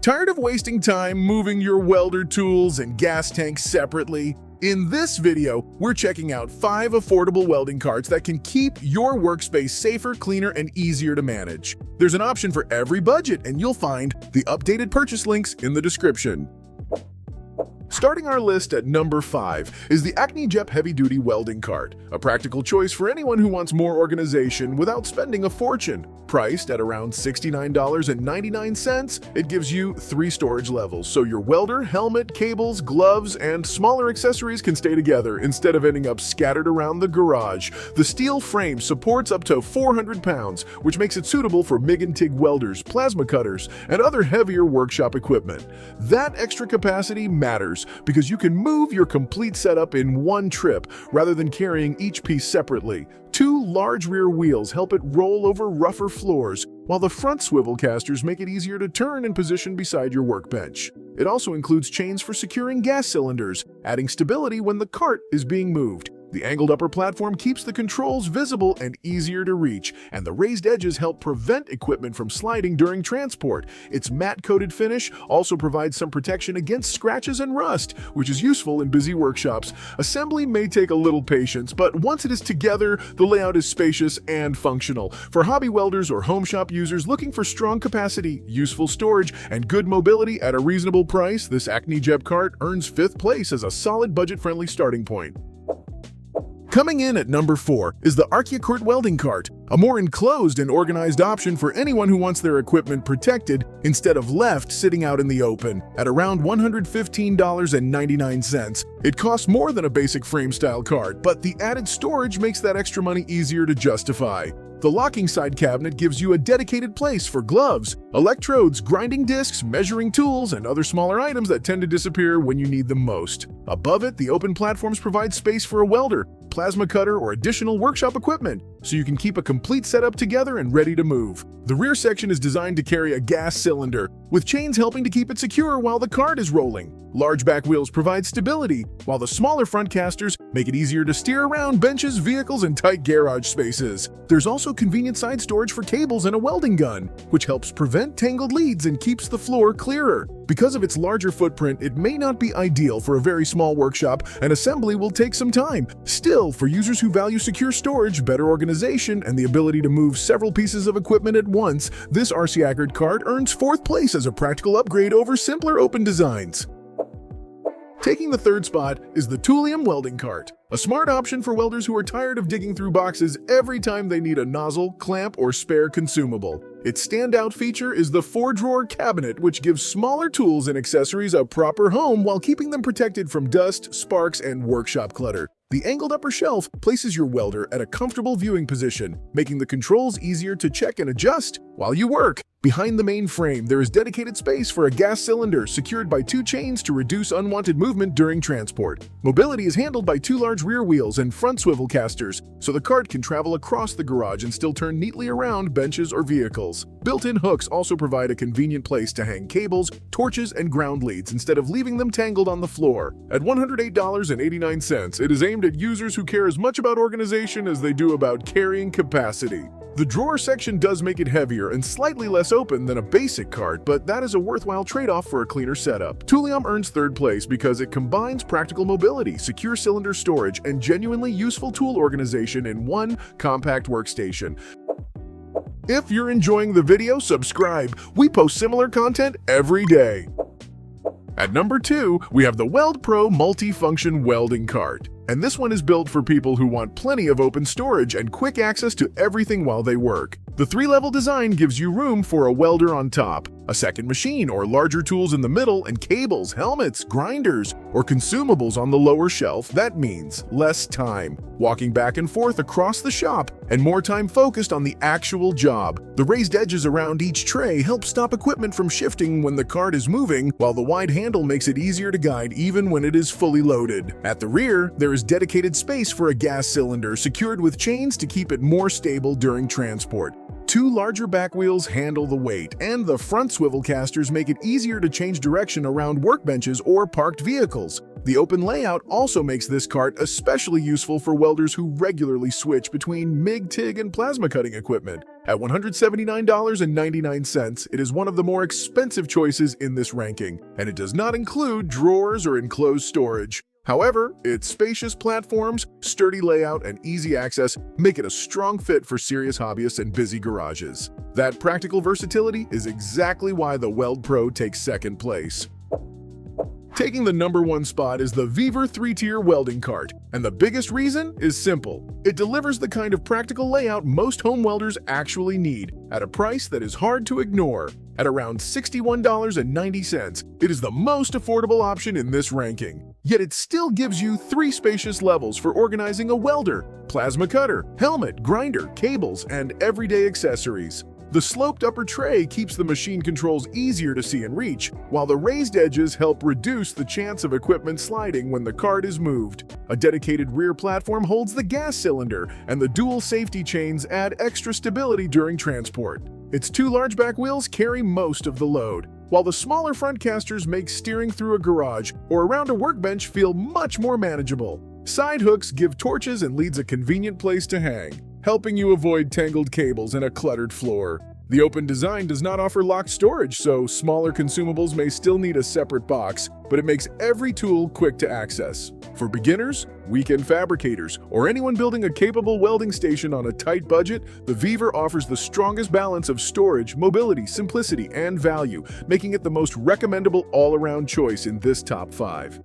Tired of wasting time moving your welder tools and gas tanks separately? In this video, we're checking out 5 affordable welding carts that can keep your workspace safer, cleaner, and easier to manage. There's an option for every budget, and you'll find the updated purchase links in the description. Starting our list at number 5 is the Untitled heavy-duty welding cart, a practical choice for anyone who wants more organization without spending a fortune. Priced at around $69.99, it gives you 3 storage levels, so your welder, helmet, cables, gloves, and smaller accessories can stay together instead of ending up scattered around the garage. The steel frame supports up to 400 pounds, which makes it suitable for MIG and TIG welders, plasma cutters, and other heavier workshop equipment. That extra capacity matters because you can move your complete setup in one trip rather than carrying each piece separately. 2 large rear wheels help it roll over rougher floors, while the front swivel casters make it easier to turn and position beside your workbench. It also includes chains for securing gas cylinders, adding stability when the cart is being moved. The angled upper platform keeps the controls visible and easier to reach, and the raised edges help prevent equipment from sliding during transport. Its matte-coated finish also provides some protection against scratches and rust, which is useful in busy workshops. Assembly may take a little patience, but once it is together, the layout is spacious and functional. For hobby welders or home shop users looking for strong capacity, useful storage, and good mobility at a reasonable price, this Untitled cart earns 5th place as a solid budget-friendly starting point. Coming in at number 4 is the CARTS welding cart, a more enclosed and organized option for anyone who wants their equipment protected instead of left sitting out in the open. At around $115.99, it costs more than a basic frame-style cart, but the added storage makes that extra money easier to justify. The locking side cabinet gives you a dedicated place for gloves, electrodes, grinding discs, measuring tools, and other smaller items that tend to disappear when you need them most. Above it, the open platforms provide space for a welder, plasma cutter, or additional workshop equipment, so you can keep a complete setup together and ready to move. The rear section is designed to carry a gas cylinder, with chains helping to keep it secure while the cart is rolling. Large back wheels provide stability, while the smaller front casters make it easier to steer around benches, vehicles, and tight garage spaces. There's also convenient side storage for cables and a welding gun, which helps prevent tangled leads and keeps the floor clearer. Because of its larger footprint, it may not be ideal for a very small workshop, and assembly will take some time. Still, for users who value secure storage, better organization, and the ability to move several pieces of equipment at once, this Untitled cart earns 4th place as a practical upgrade over simpler open designs. Taking the 3rd spot is the Welding welding cart, a smart option for welders who are tired of digging through boxes every time they need a nozzle, clamp, or spare consumable. Its standout feature is the 4-drawer cabinet, which gives smaller tools and accessories a proper home while keeping them protected from dust, sparks, and workshop clutter. The angled upper shelf places your welder at a comfortable viewing position, making the controls easier to check and adjust while you work. Behind the main frame, there is dedicated space for a gas cylinder secured by 2 chains to reduce unwanted movement during transport. Mobility is handled by 2 large rear wheels and front swivel casters, so the cart can travel across the garage and still turn neatly around benches or vehicles. Built-in hooks also provide a convenient place to hang cables, torches, and ground leads instead of leaving them tangled on the floor. At $108.89, it is aimed at users who care as much about organization as they do about carrying capacity. The drawer section does make it heavier and slightly less open than a basic cart, but that is a worthwhile trade-off for a cleaner setup. Welding earns 3rd place because it combines practical mobility, secure cylinder storage, and genuinely useful tool organization in one compact workstation. If you're enjoying the video, subscribe. We post similar content every day. At number 2, we have the Weld Pro multi-function welding cart. And this one is built for people who want plenty of open storage and quick access to everything while they work. The 3-level design gives you room for a welder on top, a second machine or larger tools in the middle, and cables, helmets, grinders, or consumables on the lower shelf. That means less time walking back and forth across the shop and more time focused on the actual job. The raised edges around each tray help stop equipment from shifting when the cart is moving, while the wide handle makes it easier to guide even when it is fully loaded. At the rear, there is dedicated space for a gas cylinder secured with chains to keep it more stable during transport. Two larger back wheels handle the weight, and the front swivel casters make it easier to change direction around workbenches or parked vehicles. The open layout also makes this cart especially useful for welders who regularly switch between MIG, TIG, and plasma cutting equipment. At $179.99, it is one of the more expensive choices in this ranking, and it does not include drawers or enclosed storage. However, its spacious platforms, sturdy layout, and easy access make it a strong fit for serious hobbyists and busy garages. That practical versatility is exactly why the Weld Pro takes second place. Taking the #1 spot is the Weaver 3-tier welding cart, and the biggest reason is simple. It delivers the kind of practical layout most home welders actually need, at a price that is hard to ignore. At around $61.90, it is the most affordable option in this ranking. Yet it still gives you 3 spacious levels for organizing a welder, plasma cutter, helmet, grinder, cables, and everyday accessories. The sloped upper tray keeps the machine controls easier to see and reach, while the raised edges help reduce the chance of equipment sliding when the cart is moved. A dedicated rear platform holds the gas cylinder, and the dual safety chains add extra stability during transport. Its 2 large back wheels carry most of the load, while the smaller front casters make steering through a garage or around a workbench feel much more manageable. Side hooks give torches and leads a convenient place to hang, helping you avoid tangled cables and a cluttered floor. The open design does not offer locked storage, so smaller consumables may still need a separate box, but it makes every tool quick to access. For beginners, weekend fabricators, or anyone building a capable welding station on a tight budget, the Weaver offers the strongest balance of storage, mobility, simplicity, and value, making it the most recommendable all-around choice in this top 5.